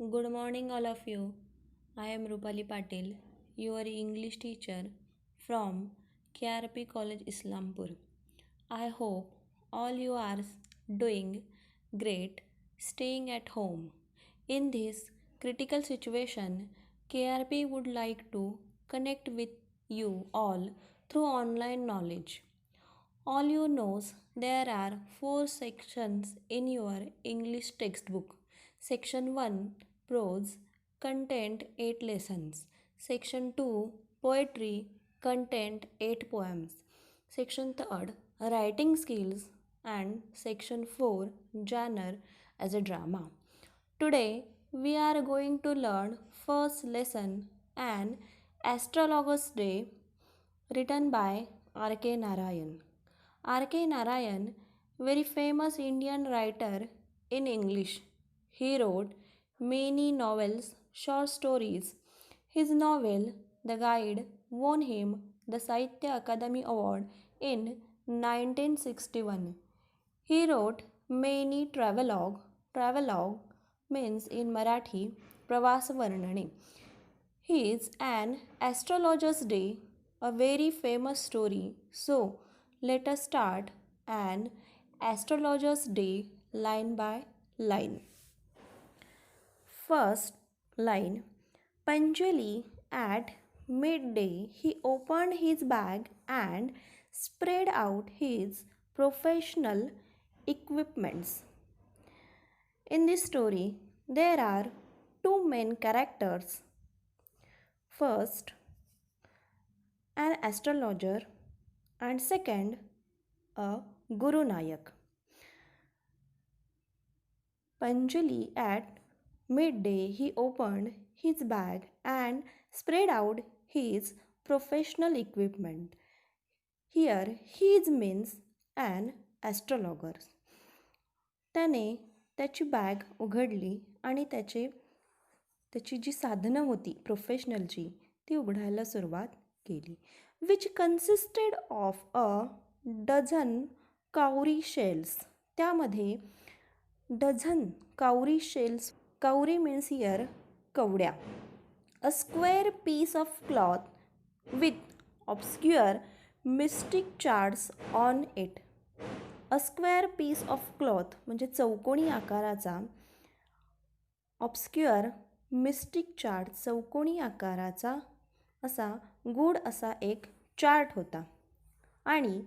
Good morning, all of you. I am Rupali Patil, your English teacher from KRP College, Islampur. I hope all you are doing great, staying at home. In this critical situation, KRP would like to connect with you all through online knowledge. All you knows there are four sections in your English textbook. Section 1 prose content 8 lessons. Section 2 poetry content 8 poems. Section 3 writing skills and section 4 genre as a drama. Today we are going to learn first lesson an astrologer's day written by R.K. Narayan. R.K. Narayan, very famous Indian writer in English. He wrote many novels, short stories. His novel, The Guide, won him the Sahitya Akademi Award in 1961. He wrote many travelogue. Travelogue means in Marathi प्रवास वर्णने. He is an astrologer's day, a very famous story. So, let us start an astrologer's day line by line. First line, punctually at midday he opened his bag and spread out his professional equipments. In this story, there are two main characters. First, an astrologer, and second, a Guru Nayak. Punctually at midday, he opened his bag and spread out his professional equipment. Here, his means an astrologer. त्याने त्याची bag उघडली आणि त्याची जी साधनं होती प्रोफेशनलची ती उघडायला सुरुवात केली. Which consisted of a dozen cowrie shells. त्यामध्ये dozen cowrie shells, cowrie means here कवड्या. A square piece of cloth with obscure mystic charts on it. A square piece of cloth म्हणजे चौकोनी आकाराचा, ऑब्स्क्युअर मिस्टिक चार्ट चौकोनी आकाराचा असा गूढ असा एक चार्ट होता. आणि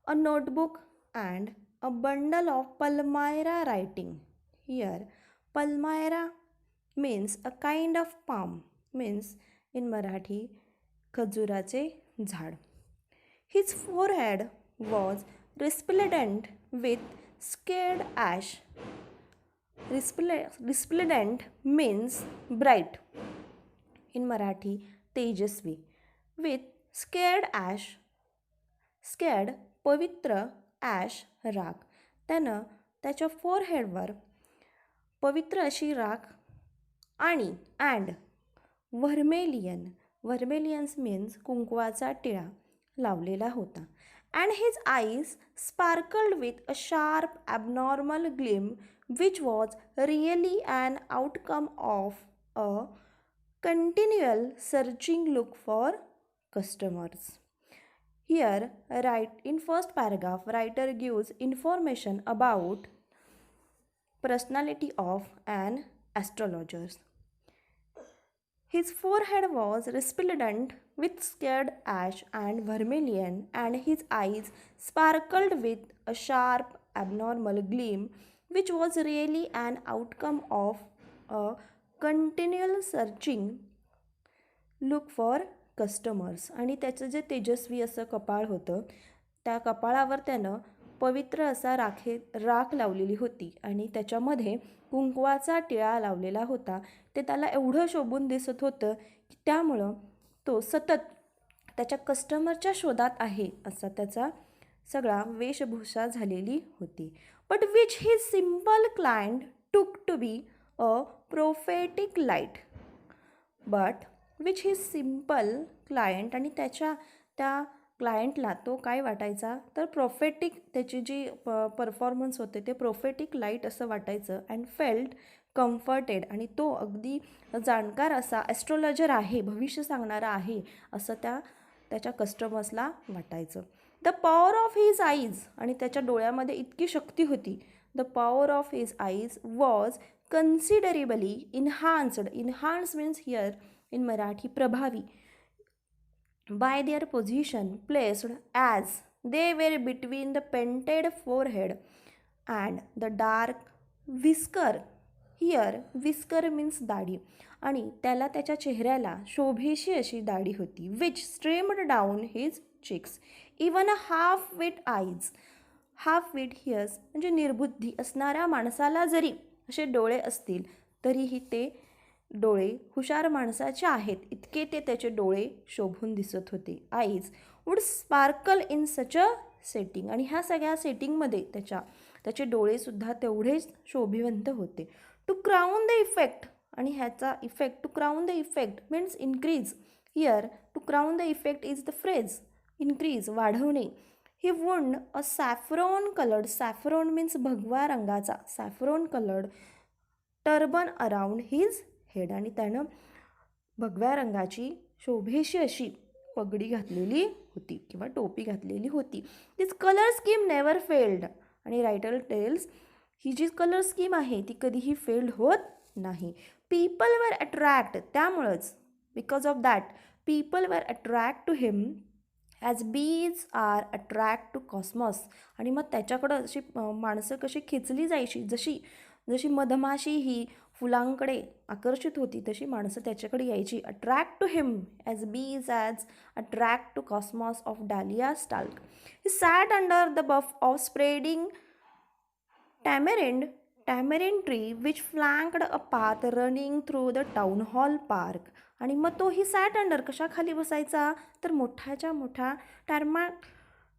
a notebook and a bundle of palmyra writing. Here palmyra means a kind of palm, means in Marathi खजुराचे झाड. His forehead was resplendent with scared ash. Resplendent means bright in Marathi तेजस्वी. With scared ash, scared पवित्र, ash राख. त्यानं त्याच्या फोरहेडवर पवित्र अशी राख आणि and व्हर्मेलियन्स मीन्स कुंकवाचा टिळा लावलेला होता. And his eyes sparkled with a sharp abnormal gleam which was really an outcome of a continual searching look for customers. Here, in first paragraph, writer gives information about personality of an astrologer. His forehead was resplendent with scared ash and vermilion, and his eyes sparkled with a sharp, abnormal gleam, which was really an outcome of a continual searching look for customers. आणि त्याचं जे तेजस्वी असं कपाळ होतं, त्या कपाळावर त्यानं पवित्र असा राख लावलेली होती आणि त्याच्यामध्ये कुंकवाचा टिळा लावलेला होता. ते त्याला एवढं शोभून दिसत होतं की त्यामुळं तो सतत त्याच्या कस्टमरच्या शोधात आहे असा त्याचा सगळा वेशभूषा झालेली होती. But which his simple client took to be a prophetic light. But which his simple client, आणि त्या क्लायंटला तो काय वाटायचा तर प्रोफेटिक, त्याची जी परफॉर्मन्स होते ते प्रोफेटिक लाईट असं वाटायचं. अँड फेल्ट कम्फर्टेड, आणि तो अगदी जाणकार असा ॲस्ट्रोलॉजर आहे, भविष्य सांगणारा आहे असं त्याच्या कस्टमर्सला वाटायचं. The power of his eyes, आणि त्याच्या डोळ्यामध्ये इतकी शक्ती होती. The power of his eyes was considerably enhanced. Enhance means here in Marathi प्रभावी. by their position placed as they were between the painted forehead and the dark whisker. Here whisker means दाढी, आणि त्याला त्याच्या चेहऱ्याला शोभेशी अशी दाढी होती, which streamed down his cheeks. Even a half-wit eyes. half-wit here म्हणजे निर्बुद्धी असणाऱ्या माणसाला जरी असे डोळे असतील तरीही ते डोळे हुशार माणसाचे आहेत इतके ते त्याचे डोळे शोभून दिसत होते. Eyes would sparkle in such a setting, आणि ह्या सगळ्या सेटिंगमध्ये त्याचे डोळेसुद्धा तेवढेच शोभिवंत होते. टू क्राऊन द इफेक्ट, आणि ह्याचा effect, to crown the effect means increase. Here to crown the effect is the phrase, increase वाढवणे. He wound a saffron coloured, saffron means भगवा रंगाचा, saffron coloured turban around his head, आणि त्यानं भगव्या रंगाची शोभेशी अशी पगडी घातलेली होती किंवा टोपी घातलेली होती. दिस कलर स्कीम नेवर फेल्ड, आणि रायटर टेल्स ही जी कलर स्कीम आहे ती कधीही फेल्ड होत नाही. पीपल वर अट्रॅक्ट, त्यामुळंच because of that people were attract to him as bees are attract to cosmos, आणि मग त्याच्याकडं अशी माणसं कशी खेचली जायची, जशी मधमाशी ही फुलांकडे आकर्षित होती तशी माणसं त्याच्याकडे यायची. Attract to him as bees as attract to cosmos of dahlia stalk. He sat under the buff of spreading tamarind tree which flanked a path running through the town hall park. आणि मग तो ही sat under कशाखाली बसायचा तर मोठ्याच्या मोठ्या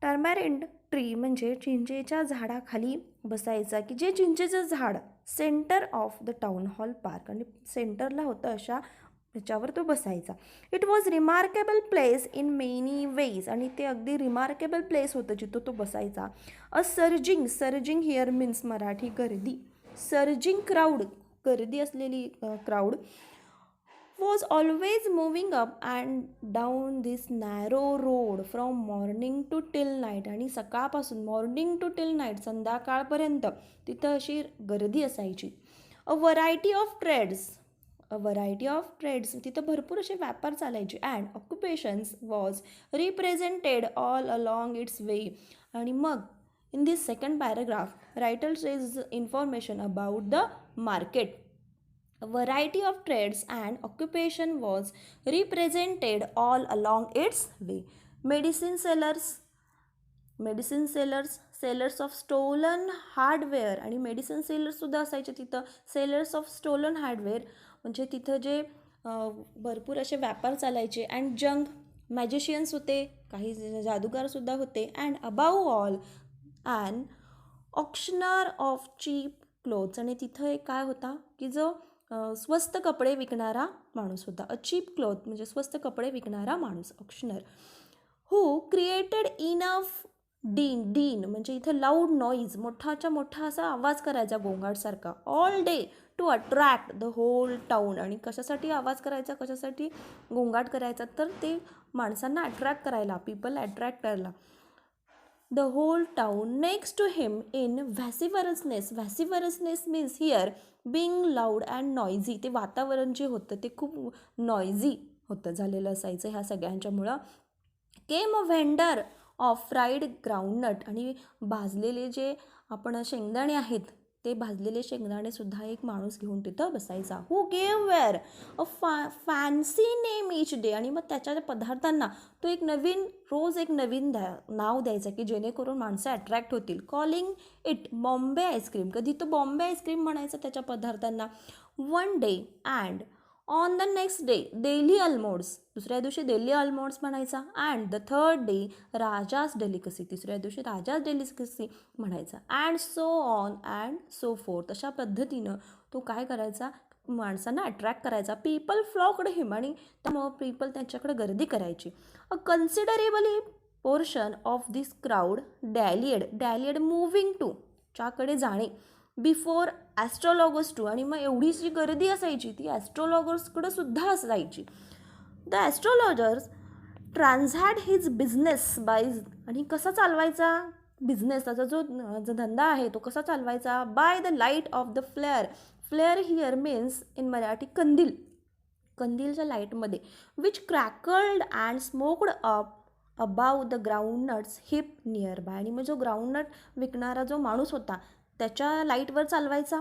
टर्मॅरिंड tree म्हणजे चिंचेच्या झाडाखाली बसायचा, की जे चिंचेचं झाड centre of the town hall park, आणि सेंटरला होतं अशा त्याच्यावर तो बसायचा. It was remarkable place in many ways, आणि ते अगदी रिमार्केबल प्लेस होतं जिथं तो बसायचा. अ सर्जिंग हिअर मीन्स मराठी गर्दी, सर्जिंग क्राऊड गर्दी असलेली crowd was always moving up and down this narrow road from morning to till night. आणि सकाळपासून मॉर्निंग टू टिल नाईट, संध्याकाळपर्यंत तिथं अशी गर्दी असायची. अ व्हरायटी ऑफ ट्रेड्स, तिथं भरपूर असे व्यापार चालायचे. And occupations was represented all along its way. आणि मग in this second paragraph writer says information about the market. A variety of trades and occupation was represented all along its way. Medicine sellers of stolen hardware, आणि medicine सेलर्ससुद्धा असायचे तिथं. Sellers of stolen hardware म्हणजे तिथं जे भरपूर असे व्यापार चालायचे. अँड जंग मॅजिशियन्स होते, काही जादूगारसुद्धा होते. And above all and auctioneer of cheap clothes, आणि तिथं एक काय होता की जो स्वस्त कपडे विकणारा माणूस होता. अ चीप क्लॉथ म्हणजे स्वस्त कपडे विकणारा माणूस, auctioneer. Who created enough din म्हणजे इथं लाऊड नॉईज, मोठाच्या मोठा असा आवाज करायचा गोंगाटसारखा, all day to attract the whole town. आणि कशासाठी आवाज करायचा, कशासाठी गोंगाट करायचा तर ते माणसांना अट्रॅक्ट करायला, पीपल अट्रॅक्ट करायला. The whole town next to him in vociferousness means here being loud and noisy. ते वातावरण जे होतं ते खूप नॉइझी होतं झालेलं असायचं ह्या सगळ्यांच्यामुळं. केम अ व्हेंडर ऑफ फ्राईड ग्राउंडनट, आणि भाजलेले जे आपण शेंगदाणे आहेत ते भाजलेले शेंगदाणेसुद्धा एक माणूस घेऊन तिथं बसायचा. हू गेव वेअर अ फॅन्सी नेम इच डे, आणि मग त्याच्या पदार्थांना तो रोज एक नवीन नाव द्यायचा की जेणेकरून माणसं अट्रॅक्ट होतील. कॉलिंग इट बॉम्बे आईस्क्रीम, कधी तो बॉम्बे आईस्क्रीम म्हणायचा त्याच्या पदार्थांना. One day and on the next day Delhi almonds, दुसऱ्या दिवशी डेली अल्मोड्स म्हणायचा. And the third day Raja's delicacy, तिसऱ्या दिवशी राजास डेलिकसी म्हणायचा. And so on and so forth, अशा पद्धतीनं तो काय करायचा, माणसांना अट्रॅक्ट करायचा. पीपल फ्लॉक्ड हिम, आणि त्यामुळं पीपल त्यांच्याकडे गर्दी करायची. A considerably portion of this crowd dallied moving to, च्याकडे जाणे, बिफोर ॲस्ट्रॉलॉगर्स टू. आणि मग एवढी जी गर्दी असायची ती ॲस्ट्रॉलॉगर्सकडं सुद्धा असायची. The astrologers transact his business by. आणि कसा चालवायचा बिझनेस, त्याचा जो धंदा आहे तो कसा चालवायचा, by the light of the flare. Flare here means in Marathi कंदील. कंदीलच्या लाईटमध्ये, which crackled and smoked up above the groundnuts heap near by. आणि मग जो ग्राउंडनट विकणारा जो माणूस होता त्याच्या लाईटवर चालवायचा.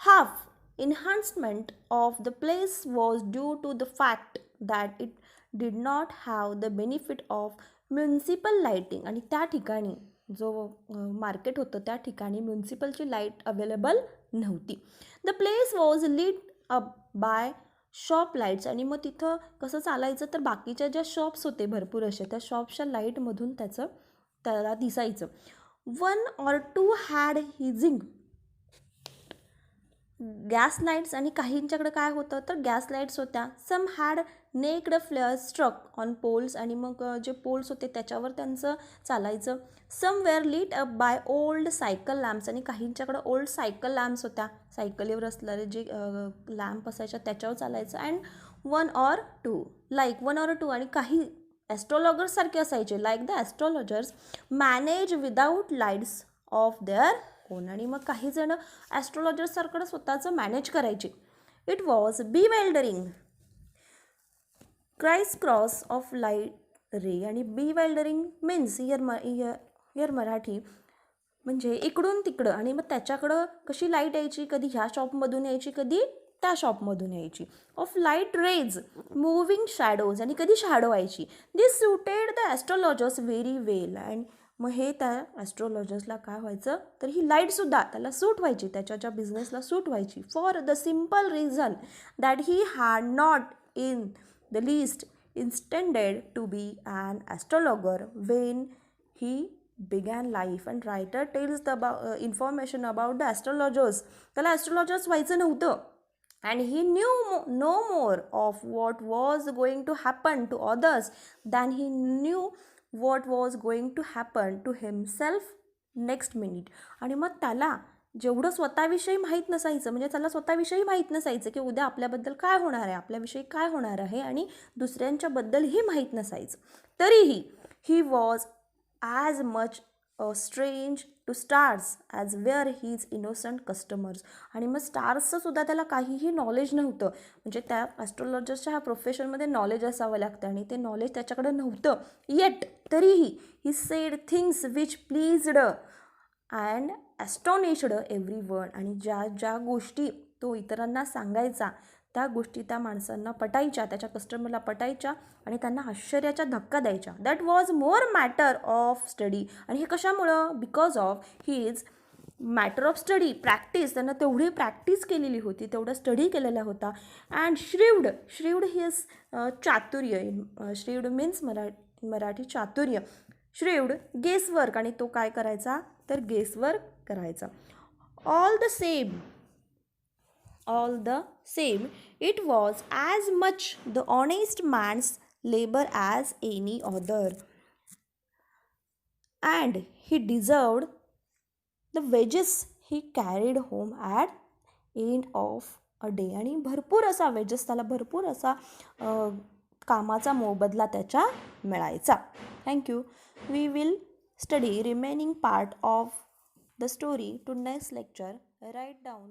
Half enhancement of the place was due to the fact that it did not have the benefit of municipal lighting. आणि त्या ठिकाणी जो मार्केट होतं त्या ठिकाणी म्युन्सिपलची लाईट अवेलेबल नव्हती. The place was lit up by shop lights. आणि मग तिथं कसं चालायचं तर बाकीच्या ज्या शॉप्स होते भरपूर असे त्या शॉप्सच्या लाईटमधून त्याला दिसायचं. One or two had hissing gas lights. आणि काहींच्याकडे काय होतं तर गॅस लाईट्स होत्या. Some had naked flares stuck on poles. आणि मग जे पोल्स होते त्याच्यावर त्यांचं चालायचं. Some were lit up by old cycle lamps. आणि काहींच्याकडे ओल्ड सायकल लॅम्प्स होत्या, सायकलीवर असलेले जे लॅम्प असायच्या त्याच्यावर चालायचं. अँड वन ऑर टू आणि काही ॲस्ट्रॉलॉगर्स सारखे असायचे, like the astrologers manage without lights of their own. आणि मग काही जण ॲस्ट्रॉलॉजर्ससारखं स्वतःचं मॅनेज करायचे. It was bewildering criss cross of light ray. आणि बिवेल्डरिंग मीन्स हिअर मराठी म्हणजे इकडून तिकडं. आणि मग त्याच्याकडं कशी लाईट यायची, कधी ह्या शॉपमधून यायची कधी त्या शॉपमधून यायची. Of light rays moving shadows. आणि कधी शॅडो यायची. This suited the astrologers very well. And मग हे त्या ॲस्ट्रॉलॉजर्सला काय व्हायचं तर ही लाईटसुद्धा त्याला सूट व्हायची, त्याच्या बिझनेसला सूट व्हायची. For the simple reason that he had not in the list intended to be an astrologer when he began life. and writer tells the information about the astrologers. त्याला ॲस्ट्रॉलॉजर्स व्हायचं नव्हतं. and he knew no more of what was going to happen to others than he knew what was going to happen to himself next minute. आणि मग त्याला जेवढं स्वतःविषयी माहीत नसायचं, म्हणजे त्याला स्वतःविषयी माहीत नसायचं की उद्या आपल्याबद्दल काय होणार आहे, आपल्याविषयी काय होणार आहे, आणि दुसऱ्यांच्याबद्दलही माहीत नसायचं, तरीही he was as much a strange to stars as were his innocent customers. आणि मग स्टार्सचं सुद्धा त्याला काहीही नॉलेज नव्हतं. म्हणजे त्या ॲस्ट्रॉलॉजर्सच्या ह्या प्रोफेशनमध्ये नॉलेज असावं लागतं आणि ते नॉलेज त्याच्याकडे नव्हतं. येट तरीही he said things which pleased and astonished everyone. आणि ज्या गोष्टी तो इतरांना सांगायचा त्या गोष्टी त्या माणसांना पटायच्या, त्याच्या कस्टमरला पटायच्या आणि त्यांना आश्चर्याचा धक्का द्यायच्या. That was more matter of study. आणि हे कशामुळं, because of his matter of study, practice. त्यांना तेवढी प्रॅक्टिस केलेली होती, तेवढं स्टडी केलेला होता. अँड श्रीवड हिज चातुर्य. श्रीवड मीन्स मराठी चातुर्य. श्रीवड गेसवर्क. आणि तो काय करायचा तर गेसवर्क करायचा. All the same, it was as much the honest man's labor as any other, and he deserved the wages he carried home at end of a day. आणि भरपूर असा वेजेस, त्याला भरपूर असा कामाचा मोबदला त्याच्या मिळायचा. Thank you. We will study remaining part of the story to next lecture. Write down